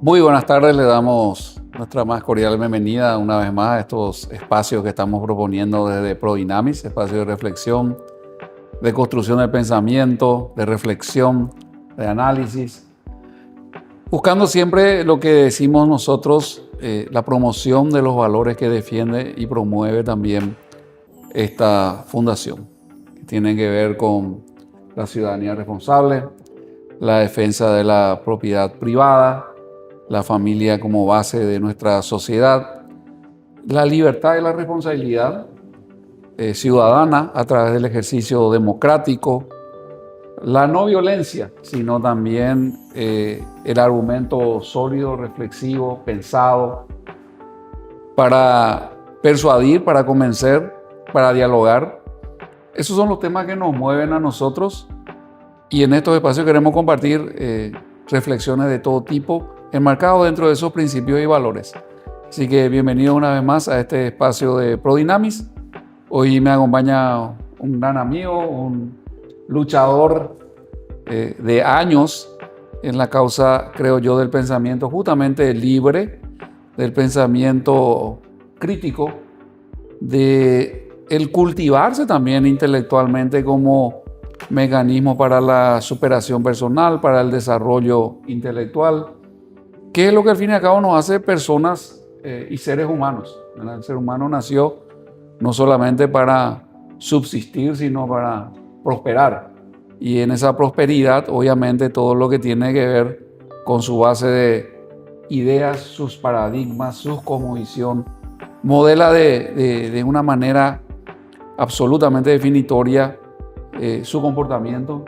Muy buenas tardes, le damos nuestra más cordial bienvenida una vez más a estos espacios que estamos proponiendo desde ProDynamis, espacios de reflexión, de construcción del pensamiento, de reflexión, de análisis, buscando siempre lo que decimos nosotros, la promoción de los valores que defiende y promueve también esta fundación, que tienen que ver con la ciudadanía responsable, la defensa de la propiedad privada, la familia como base de nuestra sociedad, la libertad y la responsabilidad ciudadana a través del ejercicio democrático, la no violencia, sino también el argumento sólido, reflexivo, pensado, para persuadir, para convencer, para dialogar. Esos son los temas que nos mueven a nosotros y en estos espacios queremos compartir reflexiones de todo tipo, enmarcados dentro de esos principios y valores. Así que bienvenido una vez más a este espacio de ProDynamis. Hoy me acompaña un gran amigo, un luchador de años en la causa, creo yo, del pensamiento justamente libre, del pensamiento crítico, de el cultivarse también intelectualmente como mecanismo para la superación personal, para el desarrollo intelectual, que es lo que al fin y al cabo nos hace personas y seres humanos. El ser humano nació no solamente para subsistir, sino para prosperar. Y en esa prosperidad, obviamente, todo lo que tiene que ver con su base de ideas, sus paradigmas, su cosmovisión, modela de una manera absolutamente definitoria su comportamiento,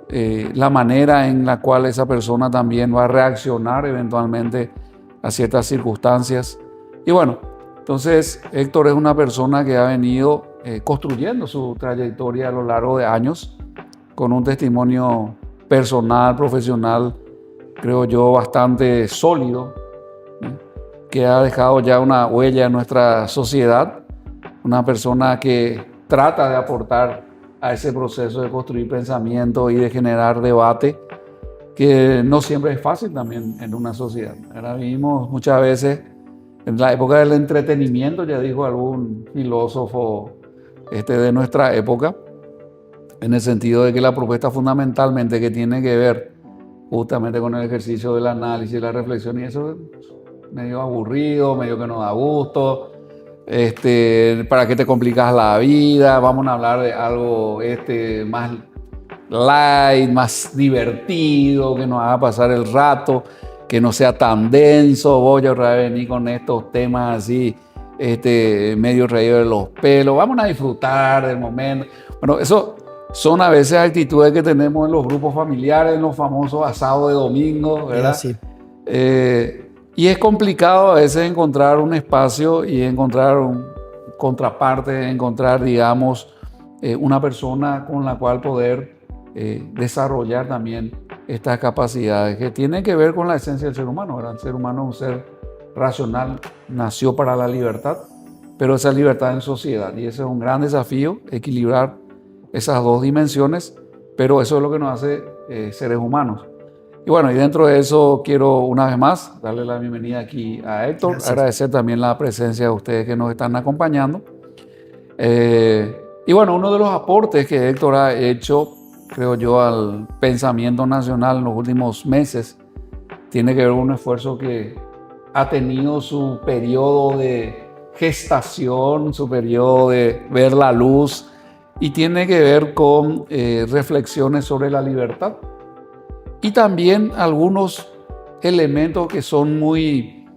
la manera en la cual esa persona también va a reaccionar eventualmente a ciertas circunstancias. Y bueno, entonces Héctor es una persona que ha venido construyendo su trayectoria a lo largo de años con un testimonio personal, profesional, creo yo, bastante sólido, que ha dejado ya una huella en nuestra sociedad, una persona que trata de aportar a ese proceso de construir pensamiento y de generar debate, que no siempre es fácil también en una sociedad. Ahora vivimos muchas veces en la época del entretenimiento, ya dijo algún filósofo de nuestra época, en el sentido de que la propuesta fundamentalmente que tiene que ver justamente con el ejercicio del análisis, la reflexión, y eso es medio aburrido, medio que no da gusto. ¿Para qué te complicas la vida? Vamos a hablar de algo más light, más divertido, que nos haga pasar el rato, que no sea tan denso. Voy a venir con estos temas así, medio reído de los pelos. Vamos a disfrutar del momento. Bueno, eso son a veces actitudes que tenemos en los grupos familiares, en los famosos asados de domingo, ¿verdad? Sí. Y es complicado a veces encontrar un espacio y encontrar un contraparte, encontrar, digamos, una persona con la cual poder desarrollar también estas capacidades que tienen que ver con la esencia del ser humano, ¿verdad? El ser humano es un ser racional, nació para la libertad, pero esa libertad en sociedad. Y ese es un gran desafío, equilibrar esas dos dimensiones, pero eso es lo que nos hace seres humanos. Y bueno, y dentro de eso quiero una vez más darle la bienvenida aquí a Héctor. Gracias. Agradecer también la presencia de ustedes que nos están acompañando. Y bueno, uno de los aportes que Héctor ha hecho, creo yo, al pensamiento nacional en los últimos meses, tiene que ver con un esfuerzo que ha tenido su periodo de gestación, su periodo de ver la luz, y tiene que ver con reflexiones sobre la libertad. Y también algunos elementos que son muy,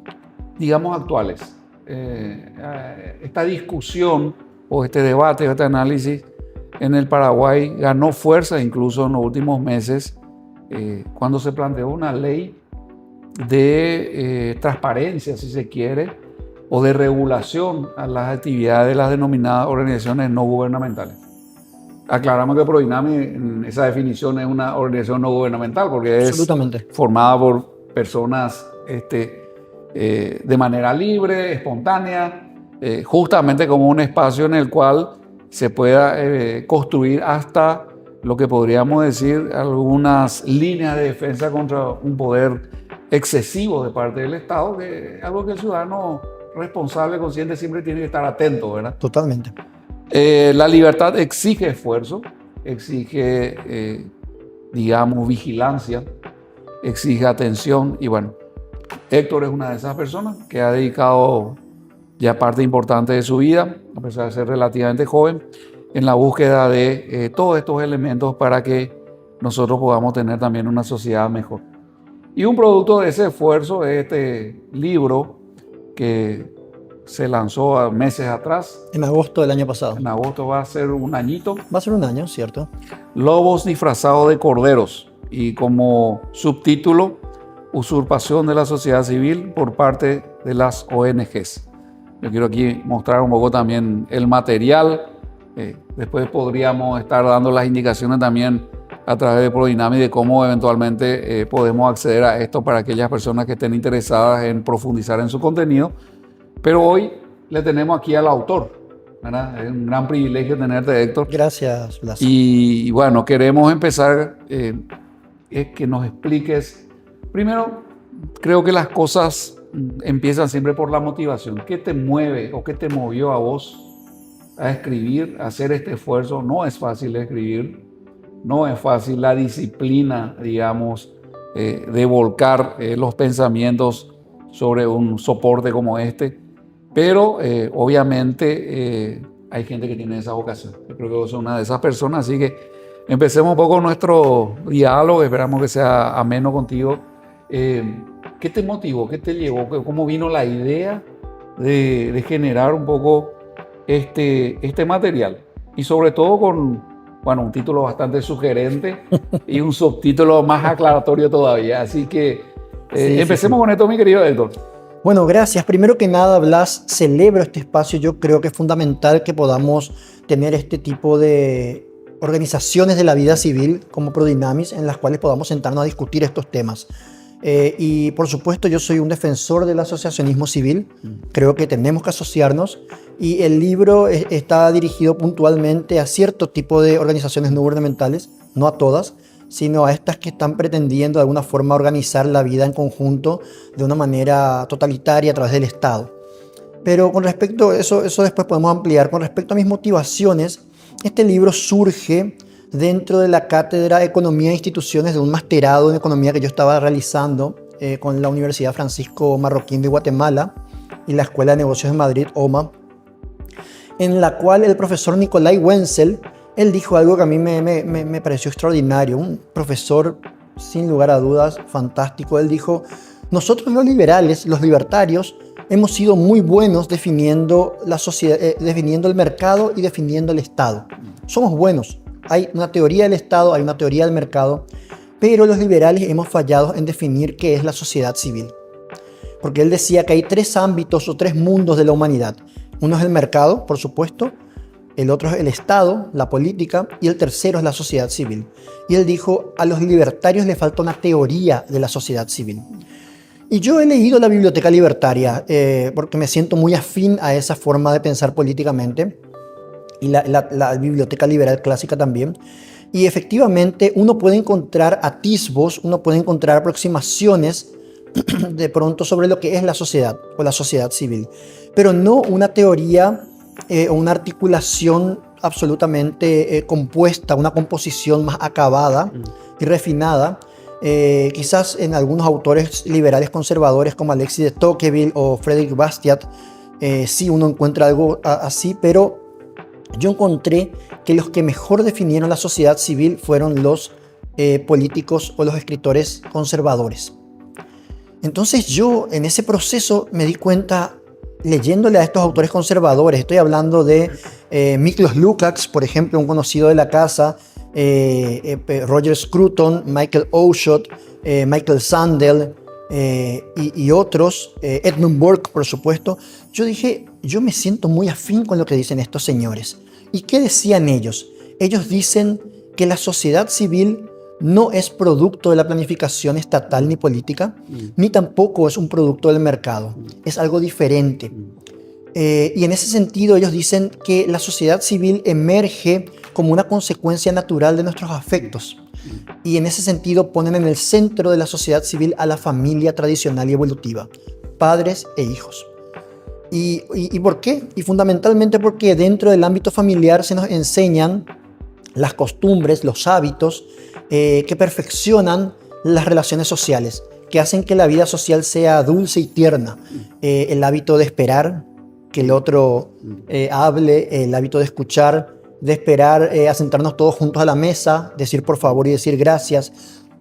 digamos, actuales. Esta discusión o este debate, este análisis en el Paraguay ganó fuerza incluso en los últimos meses cuando se planteó una ley de transparencia, si se quiere, o de regulación a las actividades de las denominadas organizaciones no gubernamentales. Aclaramos que ProDynamis, en esa definición, es una organización no gubernamental porque es formada por personas de manera libre, espontánea, justamente como un espacio en el cual se pueda construir hasta lo que podríamos decir algunas líneas de defensa contra un poder excesivos de parte del Estado, que es algo que el ciudadano responsable, consciente, siempre tiene que estar atento, ¿verdad? Totalmente. La libertad exige esfuerzo, exige, digamos, vigilancia, exige atención y bueno, Héctor es una de esas personas que ha dedicado ya parte importante de su vida, a pesar de ser relativamente joven, en la búsqueda de todos estos elementos para que nosotros podamos tener también una sociedad mejor. Y un producto de ese esfuerzo es este libro que se lanzó meses atrás. En agosto del año pasado. En agosto va a ser un añito. Va a ser un año, ¿cierto? Lobos disfrazados de corderos. Y como subtítulo, usurpación de la sociedad civil por parte de las ONGs. Yo quiero aquí mostrar un poco también el material. Después podríamos estar dando las indicaciones también a través de Prodinami de cómo eventualmente podemos acceder a esto para aquellas personas que estén interesadas en profundizar en su contenido. Pero hoy le tenemos aquí al autor, ¿verdad? Es un gran privilegio tenerte, Héctor. Gracias, Blas. Y bueno, queremos empezar que nos expliques. Primero, creo que las cosas empiezan siempre por la motivación. ¿Qué te mueve o qué te movió a vos a escribir, a hacer este esfuerzo? No es fácil escribir, no es fácil la disciplina, digamos, de volcar los pensamientos sobre un soporte como este. Pero obviamente hay gente que tiene esa vocación. Yo creo que vos sos una de esas personas, así que empecemos un poco nuestro diálogo. Esperamos que sea ameno contigo. ¿Qué te motivó? ¿Qué te llevó? ¿Cómo vino la idea de generar un poco este material? Y sobre todo con, bueno, un título bastante sugerente y un subtítulo más aclaratorio todavía. Así que empecemos con esto, mi querido Héctor. Bueno, gracias. Primero que nada, Blas, celebro este espacio. Yo creo que es fundamental que podamos tener este tipo de organizaciones de la vida civil como Prodinamis en las cuales podamos sentarnos a discutir estos temas. Y por supuesto yo soy un defensor del asociacionismo civil. Creo que tenemos que asociarnos y el libro está dirigido puntualmente a cierto tipo de organizaciones no gubernamentales, no a todas, sino a estas que están pretendiendo de alguna forma organizar la vida en conjunto de una manera totalitaria a través del Estado. Pero con respecto a eso después podemos ampliar. Con respecto a mis motivaciones, este libro surge dentro de la cátedra de Economía e Instituciones de un masterado en Economía que yo estaba realizando con la Universidad Francisco Marroquín de Guatemala y la Escuela de Negocios de Madrid, OMA, en la cual el profesor Nicolai Wenzel, él dijo algo que a mí me pareció extraordinario, un profesor sin lugar a dudas fantástico. Él dijo, nosotros los liberales, los libertarios, hemos sido muy buenos definiendo la sociedad, definiendo el mercado y definiendo el Estado. Somos buenos. Hay una teoría del Estado, hay una teoría del mercado, pero los liberales hemos fallado en definir qué es la sociedad civil. Porque él decía que hay tres ámbitos o tres mundos de la humanidad. Uno es el mercado, por supuesto, el otro es el Estado, la política, y el tercero es la sociedad civil. Y él dijo, a los libertarios les falta una teoría de la sociedad civil. Y yo he leído la Biblioteca Libertaria porque me siento muy afín a esa forma de pensar políticamente, y la Biblioteca Liberal Clásica también. Y efectivamente uno puede encontrar atisbos, uno puede encontrar aproximaciones de pronto sobre lo que es la sociedad o la sociedad civil, pero no una teoría o una articulación absolutamente compuesta, una composición más acabada y refinada. Quizás en algunos autores liberales conservadores como Alexis de Tocqueville o Frédéric Bastiat sí uno encuentra algo así, pero yo encontré que los que mejor definieron la sociedad civil fueron los políticos o los escritores conservadores. Entonces yo en ese proceso me di cuenta, leyéndole a estos autores conservadores, estoy hablando de Miklos Lukács, por ejemplo, un conocido de la casa, Roger Scruton, Michael Oshot, Michael Sandel y otros, Edmund Burke, por supuesto. Yo dije, yo me siento muy afín con lo que dicen estos señores. ¿Y qué decían ellos? Ellos dicen que la sociedad civil no es producto de la planificación estatal ni política, ni tampoco es un producto del mercado. Es algo diferente. Y en ese sentido ellos dicen que la sociedad civil emerge como una consecuencia natural de nuestros afectos. Y en ese sentido ponen en el centro de la sociedad civil a la familia tradicional y evolutiva, padres e hijos. ¿Y por qué? Y fundamentalmente porque dentro del ámbito familiar se nos enseñan las costumbres, los hábitos que perfeccionan las relaciones sociales, que hacen que la vida social sea dulce y tierna. El hábito de esperar que el otro hable, el hábito de escuchar, de esperar a sentarnos todos juntos a la mesa, decir por favor y decir gracias.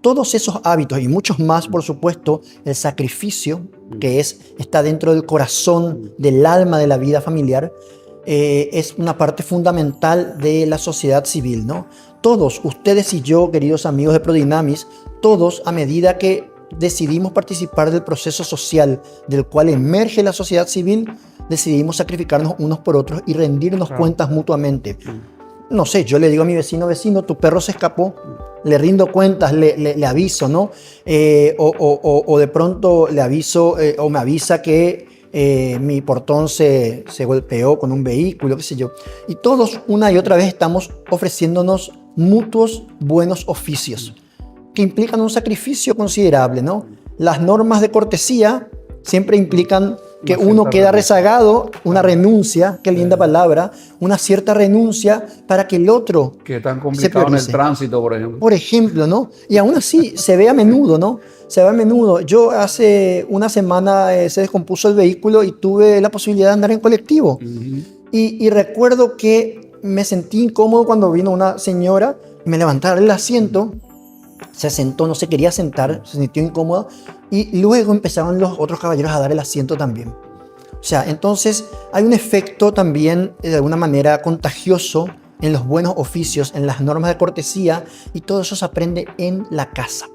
Todos esos hábitos y muchos más, por supuesto, el sacrificio, que está dentro del corazón, del alma de la vida familiar, es una parte fundamental de la sociedad civil, ¿no? Todos, ustedes y yo, queridos amigos de ProDynamis, todos, a medida que decidimos participar del proceso social del cual emerge la sociedad civil, decidimos sacrificarnos unos por otros y rendirnos cuentas mutuamente. No sé, yo le digo a mi vecino, tu perro se escapó, le rindo cuentas, le aviso, ¿no? O de pronto le aviso o me avisa que mi portón se golpeó con un vehículo, qué sé yo. Y todos una y otra vez estamos ofreciéndonos mutuos buenos oficios que implican un sacrificio considerable, ¿no? Las normas de cortesía siempre implican que uno queda rezagado, una renuncia, qué linda palabra, una cierta renuncia para que el otro que tan complicado en el tránsito, por ejemplo. Por ejemplo, ¿no? Y aún así se ve a menudo, ¿no? Se ve a menudo. Yo hace una semana se descompuso el vehículo y tuve la posibilidad de andar en colectivo. Y recuerdo que me sentí incómodo cuando vino una señora y me levantaron el asiento. Se sentó, no se quería sentar, se sintió incómoda y luego empezaron los otros caballeros a dar el asiento también. O sea, entonces hay un efecto también de alguna manera contagioso en los buenos oficios, en las normas de cortesía, y todo eso se aprende en la casa.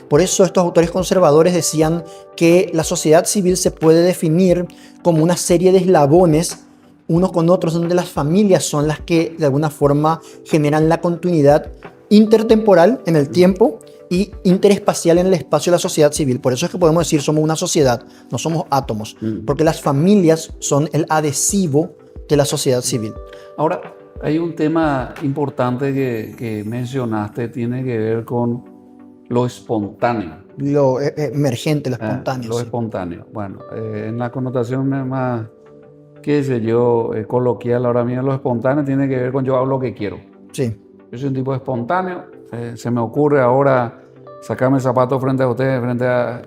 Por eso estos autores conservadores decían que la sociedad civil se puede definir como una serie de eslabones unos con otros, donde las familias son las que de alguna forma generan la continuidad intertemporal en el tiempo y interespacial en el espacio de la sociedad civil. Por eso es que podemos decir somos una sociedad, no somos átomos, porque las familias son el adhesivo de la sociedad civil. Ahora, hay un tema importante que mencionaste, tiene que ver con lo espontáneo. Lo emergente, lo espontáneo. Lo espontáneo. Bueno, en la connotación más, qué sé yo, coloquial ahora mismo, lo espontáneo tiene que ver con yo hago lo que quiero. Sí. Yo soy un tipo espontáneo. Se me ocurre ahora sacarme el zapato frente a ustedes, frente a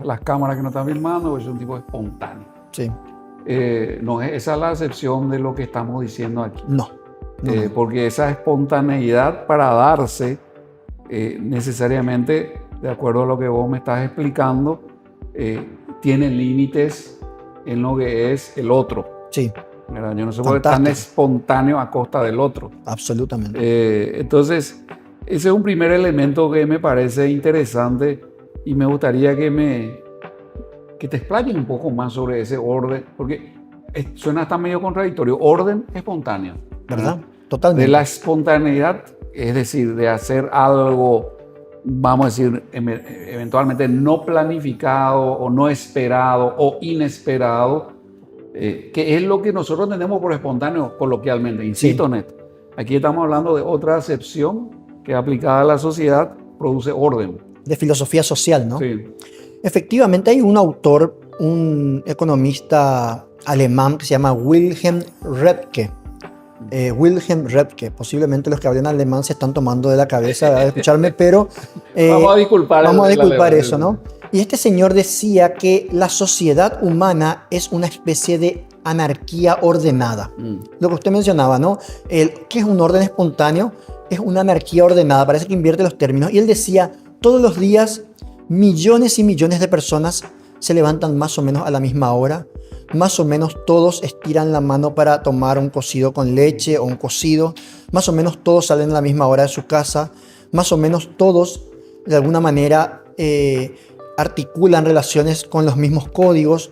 las cámaras que nos están filmando, porque soy un tipo espontáneo. Sí. No, esa es la acepción de lo que estamos diciendo aquí. No. Porque esa espontaneidad para darse necesariamente, de acuerdo a lo que vos me estás explicando, tiene límites en lo que es el otro. Sí. Mira, yo no se puede tan espontáneo a costa del otro. Absolutamente. Entonces, ese es un primer elemento que me parece interesante y me gustaría que te explayes un poco más sobre ese orden, porque suena hasta medio contradictorio. Orden espontáneo. ¿Verdad? Totalmente. De la espontaneidad, es decir, de hacer algo, vamos a decir, eventualmente no planificado o no esperado o inesperado, que es lo que nosotros tenemos por espontáneo coloquialmente. Insisto, Neto, aquí estamos hablando de otra acepción que aplicada a la sociedad produce orden. De filosofía social, ¿no? Sí. Efectivamente hay un autor, un economista alemán que se llama Wilhelm Röpke. Wilhelm Röpke, posiblemente los que hablan alemán se están tomando de la cabeza de escucharme, pero vamos a disculpar eso, ¿no? Y este señor decía que la sociedad humana es una especie de anarquía ordenada. Lo que usted mencionaba, ¿no? ¿Qué es un orden espontáneo? Es una anarquía ordenada, parece que invierte los términos. Y él decía, todos los días millones y millones de personas se levantan más o menos a la misma hora. Más o menos todos estiran la mano para tomar un cocido con leche o un cocido. Más o menos todos salen a la misma hora de su casa. Más o menos todos, de alguna manera, articulan relaciones con los mismos códigos.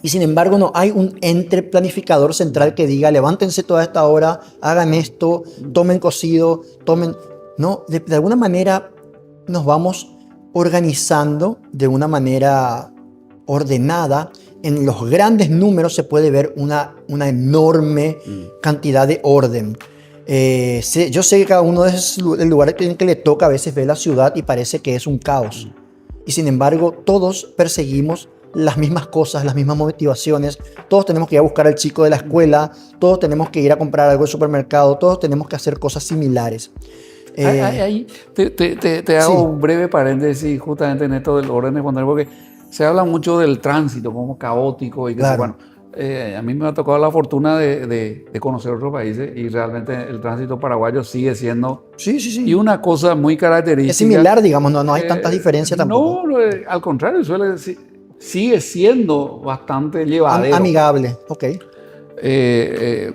Y sin embargo no hay un ente planificador central que diga levántense toda esta hora, hagan esto, tomen cocido, tomen... No, de alguna manera nos vamos organizando de una manera ordenada en los grandes números se puede ver una enorme cantidad de orden. Yo sé que cada uno de esos lugares que le toca a veces ve la ciudad y parece que es un caos. Y sin embargo, todos perseguimos las mismas cosas, las mismas motivaciones. Todos tenemos que ir a buscar al chico de la escuela, todos tenemos que ir a comprar algo al supermercado, todos tenemos que hacer cosas similares. Ahí te hago un breve paréntesis justamente en esto del orden espontáneo, porque se habla mucho del tránsito como caótico y que Claro. a mí me ha tocado la fortuna de conocer otros países y realmente el tránsito paraguayo sigue siendo Sí, sí, sí. y una cosa muy característica. Es similar, digamos, no hay tantas diferencias tampoco. No, al contrario, sigue siendo bastante llevadero. Amigable, ok.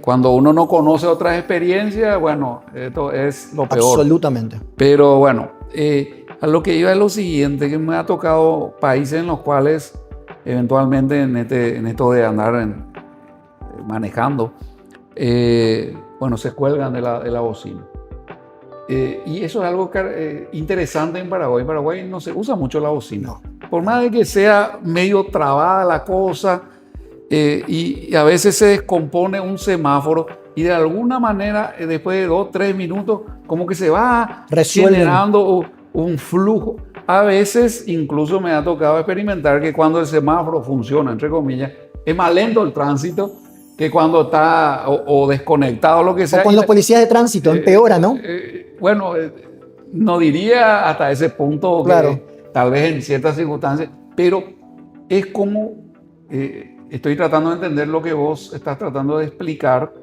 Cuando uno no conoce otras experiencias, bueno, esto es lo peor. Absolutamente. Pero bueno, a lo que iba es lo siguiente, que me ha tocado países en los cuales eventualmente en esto de andar manejando, bueno, se cuelgan de la bocina. Y eso es algo interesante en Paraguay. En Paraguay no se usa mucho la bocina. No. Por más de que sea medio trabada la cosa, y a veces se descompone un semáforo y de alguna manera, después de 2 o 3 minutos, como que se va generando un flujo. A veces incluso me ha tocado experimentar que cuando el semáforo funciona, entre comillas, es más lento el tránsito que cuando está o desconectado o lo que sea. O con los policías de tránsito, empeora, ¿no? Bueno, no diría hasta ese punto, claro, que tal vez en ciertas circunstancias, pero es como, estoy tratando de entender lo que vos estás tratando de explicar,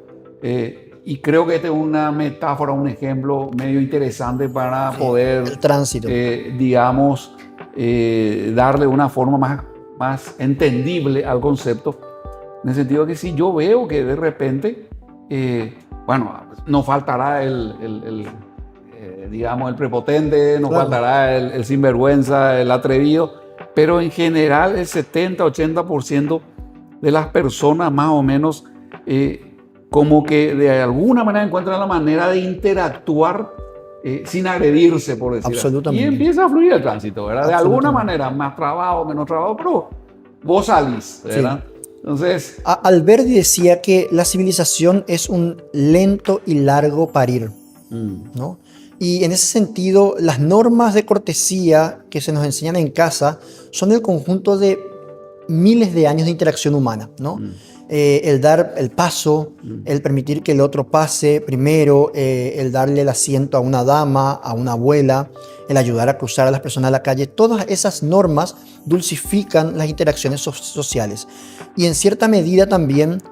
y creo que esta es una metáfora, un ejemplo medio interesante para poder, el tránsito. digamos, darle una forma más entendible al concepto, en el sentido de que si yo veo que de repente, bueno, no faltará digamos, el prepotente, no faltará el sinvergüenza, el atrevido, pero en general el 70-80% de las personas más o menos como que de alguna manera encuentran la manera de interactuar sin agredirse, por decirlo. Absolutamente. Y empieza a fluir el tránsito, ¿verdad? De alguna manera, más trabajo, menos trabajo, pero vos salís, ¿verdad? Sí. Entonces, Alberti decía que la civilización es un lento y largo parir, ¿no? Y en ese sentido, las normas de cortesía que se nos enseñan en casa son el conjunto de miles de años de interacción humana, ¿no? El dar el paso, el permitir que el otro pase primero, el darle el asiento a una dama, a una abuela, el ayudar a cruzar a las personas a la calle, todas esas normas dulcifican las interacciones sociales. Y en cierta medida también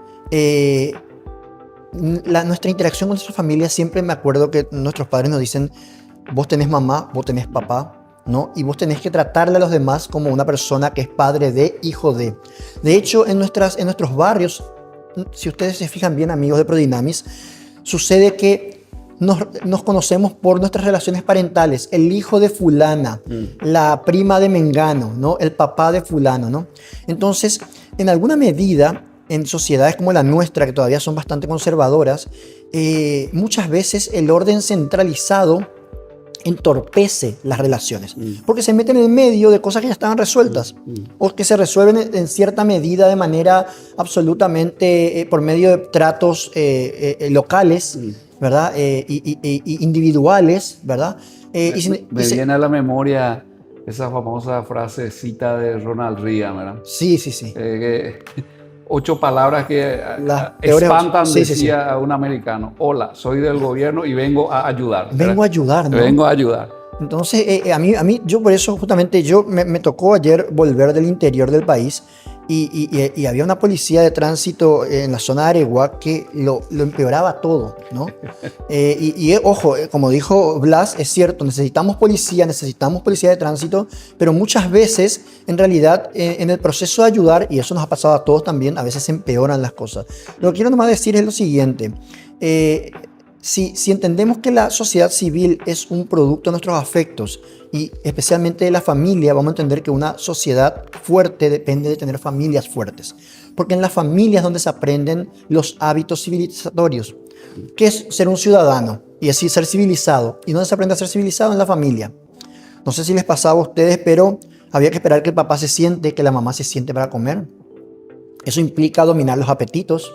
nuestra interacción con nuestra familia, siempre me acuerdo que nuestros padres nos dicen, vos tenés mamá, vos tenés papá, ¿no? Y vos tenés que tratarle a los demás como una persona que es padre de, hijo de. De hecho, en nuestros barrios, si ustedes se fijan bien, amigos de ProDynamis, sucede que nos conocemos por nuestras relaciones parentales. El hijo de fulana, la prima de mengano, ¿no? El papá de fulano, ¿no? Entonces, en alguna medida, en sociedades como la nuestra, que todavía son bastante conservadoras, muchas veces el orden centralizado entorpece las relaciones, porque se meten en el medio de cosas que ya estaban resueltas, o que se resuelven en cierta medida de manera absolutamente por medio de tratos locales, ¿verdad? Individuales, ¿verdad? Me viene a la memoria esa famosa frasecita de Ronald Reagan, ¿verdad? Sí, sí, sí. 8 palabras que espantan, decía a un americano. Hola, soy del gobierno y vengo a ayudar. Vengo a ayudar, ¿no? Vengo a ayudar. Entonces, a mí, yo por eso justamente, me tocó ayer volver del interior del país y había una policía de tránsito en la zona de Areguá que lo empeoraba todo, ¿no? Ojo, como dijo Blas, es cierto, necesitamos policía de tránsito, pero muchas veces, en realidad, en el proceso de ayudar, y eso nos ha pasado a todos también, a veces se empeoran las cosas. Lo que quiero nomás decir es lo siguiente. Si entendemos que la sociedad civil es un producto de nuestros afectos y especialmente de la familia, vamos a entender que una sociedad fuerte depende de tener familias fuertes. Porque en las familias es donde se aprenden los hábitos civilizatorios. ¿Qué es ser un ciudadano? Y así ser civilizado. ¿Y dónde se aprende a ser civilizado? En la familia. No sé si les pasaba a ustedes, pero había que esperar que el papá se siente, que la mamá se siente para comer. Eso implica dominar los apetitos,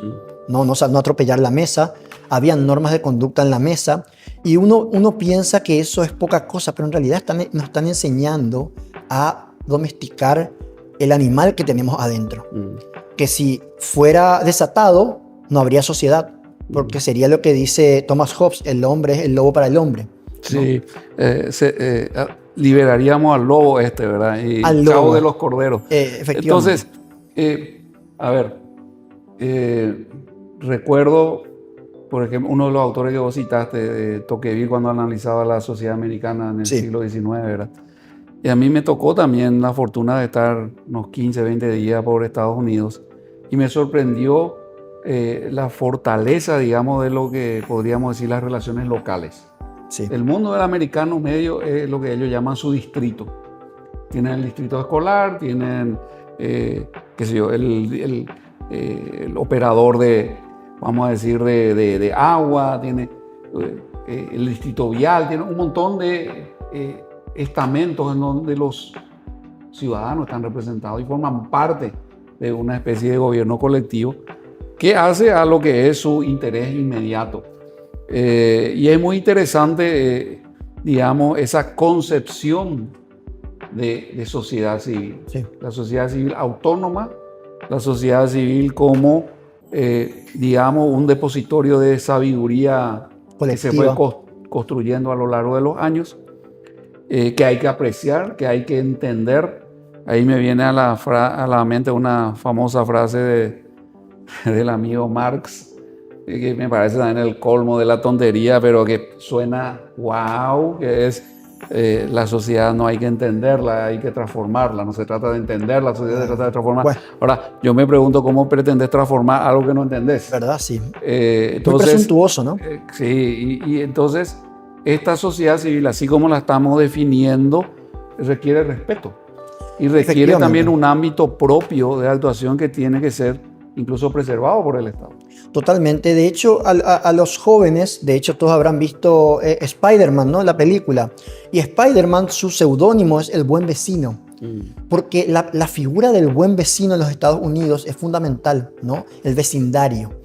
no atropellar la mesa. Habían normas de conducta en la mesa. Y uno piensa que eso es poca cosa, pero en realidad nos están enseñando a domesticar el animal que tenemos adentro. Que si fuera desatado, no habría sociedad, porque sería lo que dice Thomas Hobbes: el hombre es el lobo para el hombre, ¿no? Sí, liberaríamos al lobo ¿verdad? Y al cabo lobo de los corderos. Efectivamente. Entonces, a ver, recuerdo, por ejemplo, uno de los autores que vos citaste, de Tocqueville, cuando analizaba la sociedad americana en el siglo XIX, ¿verdad? Y a mí me tocó también la fortuna de estar unos 15, 20 días por Estados Unidos, y me sorprendió la fortaleza, digamos, de lo que podríamos decir las relaciones locales. Sí. El mundo del americano medio es lo que ellos llaman su distrito. Tienen el distrito escolar, tienen, qué sé yo, el operador vamos a decir, de agua, tiene el distrito vial, tiene un montón de estamentos en donde los ciudadanos están representados y forman parte de una especie de gobierno colectivo que hace a lo que es su interés inmediato. Y es muy interesante, digamos, esa concepción de sociedad civil. Sí. La sociedad civil autónoma, la sociedad civil como, digamos, un depositorio de sabiduría colectiva que se fue construyendo a lo largo de los años, que hay que apreciar, que hay que entender. Ahí me viene a la mente una famosa frase del amigo Marx, que me parece también el colmo de la tontería, pero que suena wow, que es la sociedad no hay que entenderla, hay que transformarla. No se trata de entender la sociedad, se trata de transformar. Bueno. Ahora, yo me pregunto cómo pretendes transformar algo que no entendés. ¿Verdad? Sí. Entonces, muy presuntuoso, ¿no? Sí, y entonces esta sociedad civil, así como la estamos definiendo, requiere respeto y requiere también un ámbito propio de actuación que tiene que ser incluso preservado por el Estado. Totalmente. De hecho, a los jóvenes, de hecho todos habrán visto Spider-Man, ¿no? La película. Y Spider-Man, su seudónimo es el buen vecino. Porque la figura del buen vecino en los Estados Unidos es fundamental, ¿no? El vecindario,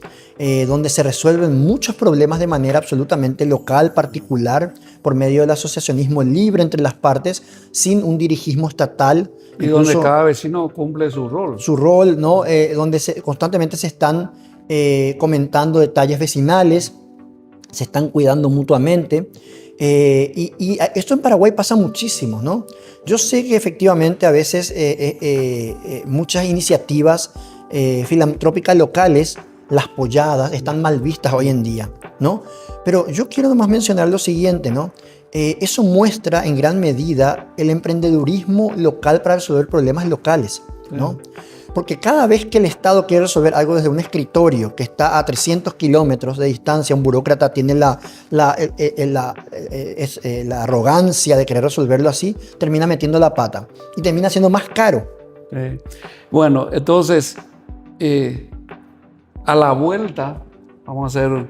donde se resuelven muchos problemas de manera absolutamente local, particular, por medio del asociacionismo libre entre las partes, sin un dirigismo estatal. Y donde cada vecino cumple su rol. Su rol, ¿no? Donde constantemente se están comentando detalles vecinales, se están cuidando mutuamente. Y esto en Paraguay pasa muchísimo, ¿no? Yo sé que efectivamente a veces muchas iniciativas filantrópicas locales, las polladas, están mal vistas hoy en día, ¿no? Pero yo quiero nomás mencionar lo siguiente, ¿no? Eso muestra en gran medida el emprendedurismo local para resolver problemas locales, ¿no? Porque cada vez que el Estado quiere resolver algo desde un escritorio que está a 300 kilómetros de distancia, un burócrata tiene la arrogancia de querer resolverlo así, termina metiendo la pata y termina siendo más caro. Bueno, entonces, a la vuelta, vamos a hacer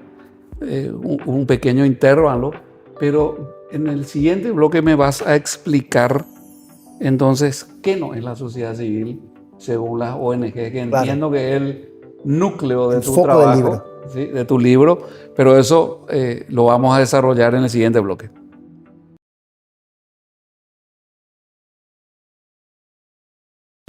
un pequeño intervalo, pero en el siguiente bloque me vas a explicar entonces qué no es la sociedad civil según las ONG, que entiendo que es el núcleo de tu trabajo, ¿sí? De tu libro, pero eso lo vamos a desarrollar en el siguiente bloque.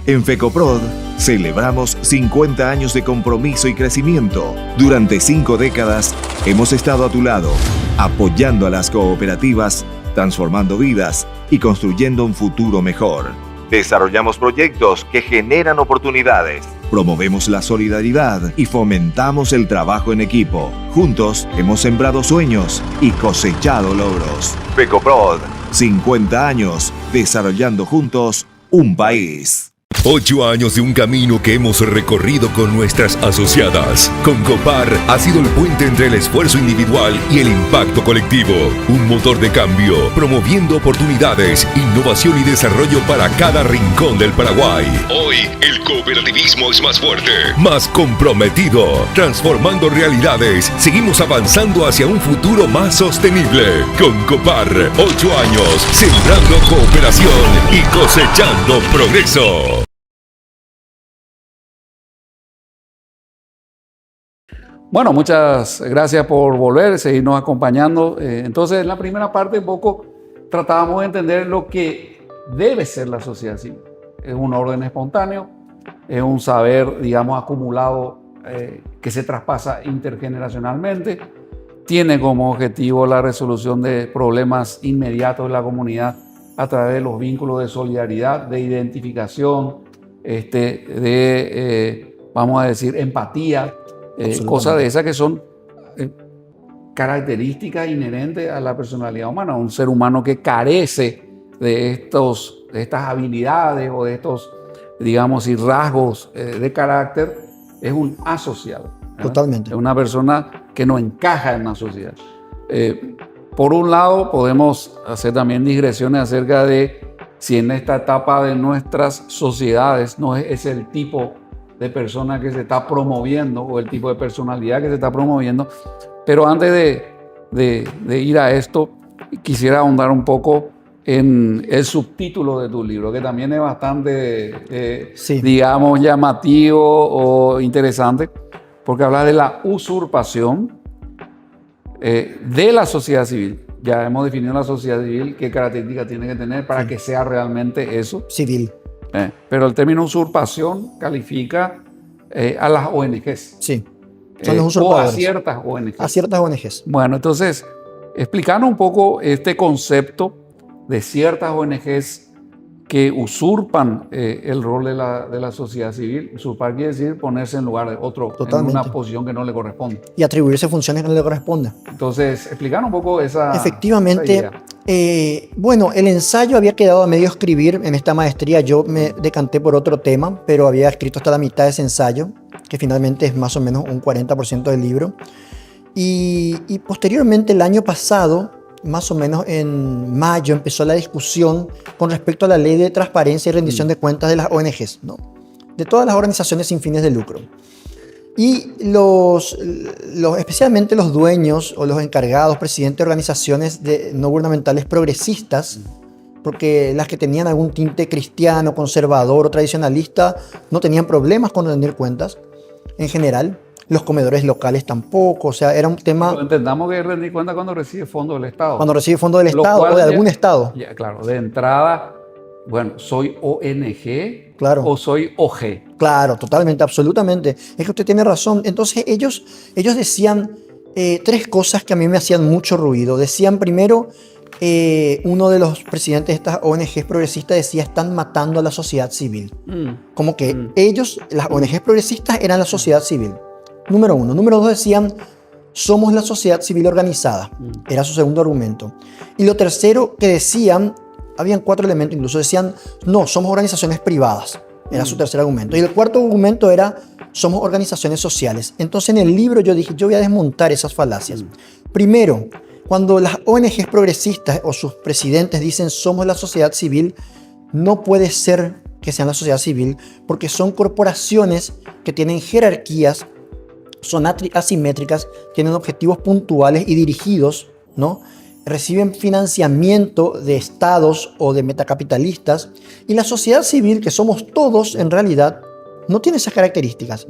En FECOPROD celebramos 50 años de compromiso y crecimiento. Durante 5 décadas hemos estado a tu lado, apoyando a las cooperativas, transformando vidas y construyendo un futuro mejor. Desarrollamos proyectos que generan oportunidades. Promovemos la solidaridad y fomentamos el trabajo en equipo. Juntos hemos sembrado sueños y cosechado logros. FECOPROD, 50 años desarrollando juntos un país. 8 años de un camino que hemos recorrido con nuestras asociadas. Concopar ha sido el puente entre el esfuerzo individual y el impacto colectivo. Un motor de cambio, promoviendo oportunidades, innovación y desarrollo para cada rincón del Paraguay. Hoy, el cooperativismo es más fuerte, más comprometido, transformando realidades. Seguimos avanzando hacia un futuro más sostenible. Concopar, 8 años, sembrando cooperación y cosechando progreso. Bueno, muchas gracias por volver, seguirnos acompañando. Entonces, en la primera parte un poco tratábamos de entender lo que debe ser la sociedad civil. Es un orden espontáneo, es un saber, digamos, acumulado que se traspasa intergeneracionalmente, tiene como objetivo la resolución de problemas inmediatos de la comunidad a través de los vínculos de solidaridad, de identificación, vamos a decir, empatía, cosas de esas que son características inherentes a la personalidad humana. Un ser humano que carece de estas habilidades o de estos, digamos, y rasgos de carácter es un asocial. Totalmente. Es una persona que no encaja en la sociedad. Por un lado, podemos hacer también digresiones acerca de si en esta etapa de nuestras sociedades no es el tipo de persona que se está promoviendo o el tipo de personalidad que se está promoviendo. Pero antes de ir a esto, quisiera ahondar un poco en el subtítulo de tu libro, que también es bastante, Sí. digamos, llamativo o interesante, porque habla de la usurpación de la sociedad civil. Ya hemos definido la sociedad civil, qué características tiene que tener para que sea realmente eso. Civil. Pero el término usurpación califica a las ONGs. Sí. Son los O a usurpadores. ciertas ONGs. A ciertas ONGs. Bueno, entonces, explicanos un poco este concepto de ciertas ONGs que usurpan el rol de la sociedad civil. Usurpar quiere decir ponerse en lugar de otro, Totalmente. en una posición que no le corresponde. Y atribuirse funciones que no le corresponden. Entonces, explicanos un poco esa Efectivamente, idea. bueno, el ensayo había quedado a medio escribir en esta maestría. Yo me decanté por otro tema, pero había escrito hasta la mitad de ese ensayo, que finalmente es más o menos un 40% del libro. Y posteriormente, el año pasado, más o menos en mayo, empezó la discusión con respecto a la ley de transparencia y rendición de cuentas de las ONGs, ¿no? De todas las organizaciones sin fines de lucro. Y especialmente los dueños o los encargados, presidentes de organizaciones no gubernamentales progresistas, porque las que tenían algún tinte cristiano, conservador o tradicionalista no tenían problemas con rendir cuentas en general. Los comedores locales tampoco, o sea, era un tema... Pero entendamos que rendir cuenta cuando recibe fondos del Estado. Cuando recibe fondos del Lo Estado cual o de ya- algún Estado. Ya, claro, de entrada, bueno, ¿soy ONG Claro. o soy OG? Claro, totalmente, absolutamente. Es que usted tiene razón. Entonces ellos decían tres cosas que a mí me hacían mucho ruido. Decían primero, uno de los presidentes de estas ONGs progresistas decía, están matando a la sociedad civil. Como que ellos, las ONGs progresistas, eran la sociedad civil. Número uno. Número dos, decían, somos la sociedad civil organizada. Era su segundo argumento. Y lo tercero que decían, habían cuatro elementos incluso, decían, no, somos organizaciones privadas. Era su tercer argumento. Y el cuarto argumento era, somos organizaciones sociales. Entonces en el libro yo dije, yo voy a desmontar esas falacias. Primero, cuando las ONGs progresistas o sus presidentes dicen, somos la sociedad civil, no puede ser que sean la sociedad civil, porque son corporaciones que tienen jerarquías, son asimétricas, tienen objetivos puntuales y dirigidos, ¿no? Reciben financiamiento de estados o de metacapitalistas, y la sociedad civil, que somos todos en realidad, no tiene esas características.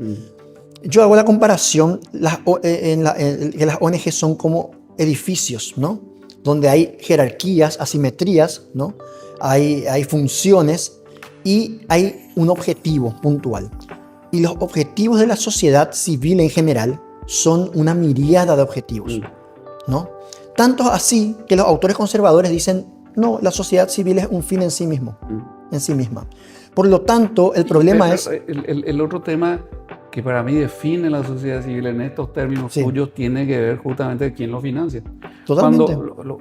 Yo hago la comparación, que las ONG son como edificios, ¿no? Donde hay jerarquías, asimetrías, ¿no? Hay funciones y hay un objetivo puntual. Y los objetivos de la sociedad civil en general son una miríada de objetivos, ¿no? Tanto así que los autores conservadores dicen, no, la sociedad civil es un fin en sí mismo, en sí misma. Por lo tanto, el problema es... El otro tema que para mí define la sociedad civil en estos términos Sí. tuyos tiene que ver justamente quién lo financia. Totalmente. Cuando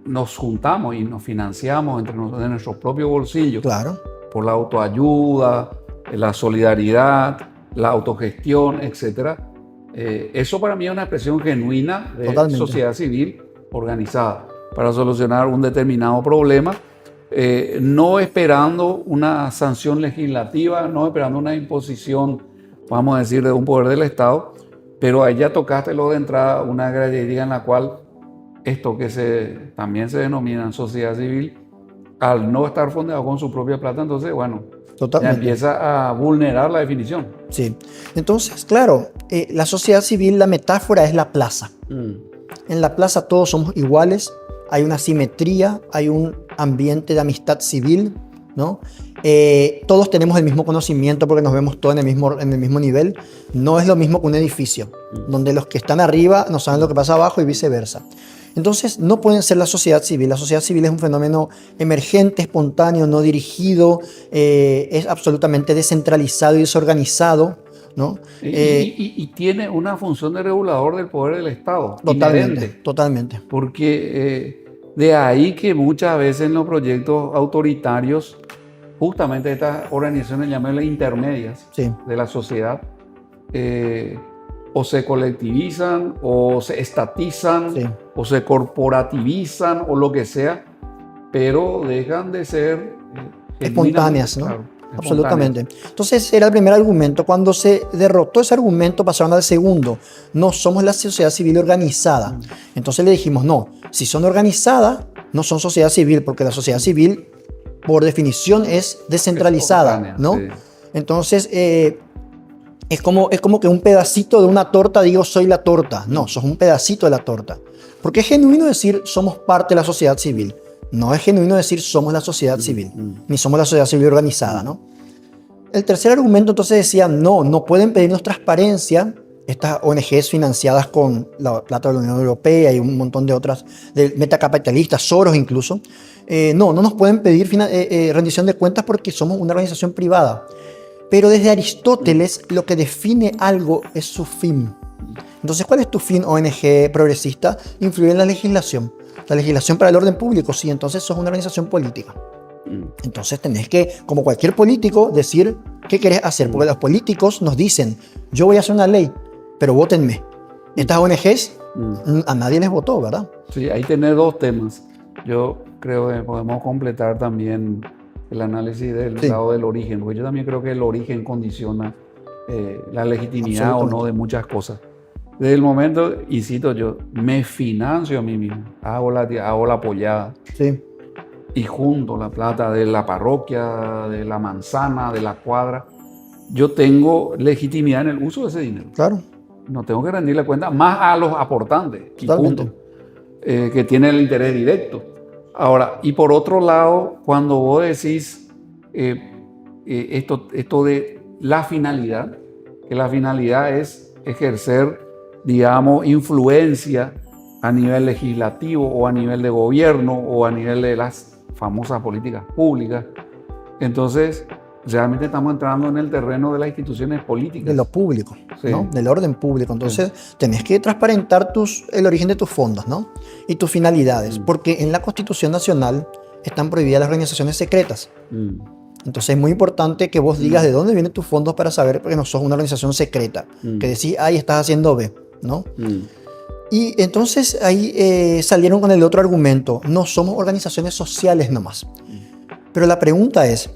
nos juntamos y nos financiamos entre nosotros, de nuestro propio bolsillo, Claro, por la autoayuda, la solidaridad, la autogestión, etc. Eso para mí es una expresión genuina de Totalmente. sociedad civil organizada para solucionar un determinado problema, no esperando una sanción legislativa, no esperando una imposición, vamos a decir, de un poder del Estado, pero ahí ya tocaste lo de entrada una característica en la cual esto que también se denomina sociedad civil al no estar fondeado con su propia plata, entonces, bueno, ya Totalmente. empieza a vulnerar la definición. Sí. Entonces, claro, la sociedad civil, la metáfora es la plaza. En la plaza todos somos iguales, hay una simetría, hay un ambiente de amistad civil, ¿no? Todos tenemos el mismo conocimiento porque nos vemos todos en el mismo nivel. No es lo mismo que un edificio, donde los que están arriba no saben lo que pasa abajo y viceversa. Entonces, no pueden ser la sociedad civil. La sociedad civil es un fenómeno emergente, espontáneo, no dirigido, es absolutamente descentralizado y desorganizado, ¿no? Y tiene una función de regulador del poder del Estado. Totalmente, Inherente, totalmente. porque de ahí que muchas veces en los proyectos autoritarios, justamente estas organizaciones, llamémoslas intermedias, Sí. de la sociedad, o se colectivizan, o se estatizan, Sí. o se corporativizan, o lo que sea, pero dejan de ser Espontáneas, ¿no? claro, Absolutamente. Entonces era el primer argumento. Cuando se derrotó ese argumento pasaron al segundo. No somos la sociedad civil organizada. Entonces le dijimos, no, si son organizadas, no son sociedad civil, porque la sociedad civil, por definición, es descentralizada, espontánea, ¿no? sí. Entonces, es como que un pedacito de una torta, digo, soy la torta. No, sos un pedacito de la torta. Porque es genuino decir, somos parte de la sociedad civil. No es genuino decir, somos la sociedad civil, ni somos la sociedad civil organizada, ¿no? El tercer argumento entonces decía, no pueden pedirnos transparencia, estas ONGs financiadas con la plata de la Unión Europea y un montón de otras, de metacapitalistas, Soros incluso, no nos pueden pedir rendición de cuentas porque somos una organización privada. Pero desde Aristóteles lo que define algo es su fin. Entonces, ¿cuál es tu fin, ONG progresista? Influir en la legislación. La legislación para el orden público, sí, entonces sos una organización política. Entonces tenés que, como cualquier político, decir qué querés hacer. Porque los políticos nos dicen, yo voy a hacer una ley, pero vótenme. Estas ONGs, a nadie les votó, ¿verdad? Sí, ahí tenés dos temas. Yo creo que podemos completar también el análisis del lado del origen, porque yo también creo que el origen condiciona la legitimidad o no de muchas cosas. Desde el momento, y cito yo, me financio a mí mismo, hago la apoyada, Sí. y junto la plata de la parroquia, de la manzana, de la cuadra, yo tengo legitimidad en el uso de ese dinero. Claro. No tengo que rendirle cuenta más a los aportantes, y Totalmente. punto, que tienen el interés directo. Ahora, y por otro lado, cuando vos decís esto de la finalidad, que la finalidad es ejercer, digamos, influencia a nivel legislativo o a nivel de gobierno o a nivel de las famosas políticas públicas, entonces realmente estamos entrando en el terreno de las instituciones políticas. De lo público, Sí. ¿no? Del orden público. Entonces, tenés que transparentar el origen de tus fondos, ¿no? Y tus finalidades. Porque en la Constitución Nacional están prohibidas las organizaciones secretas. Entonces, es muy importante que vos digas de dónde vienen tus fondos para saber que no sos una organización secreta. Que decís, ahí estás haciendo B, ¿no? Y entonces ahí salieron con el otro argumento. No somos organizaciones sociales nomás. Pero la pregunta es,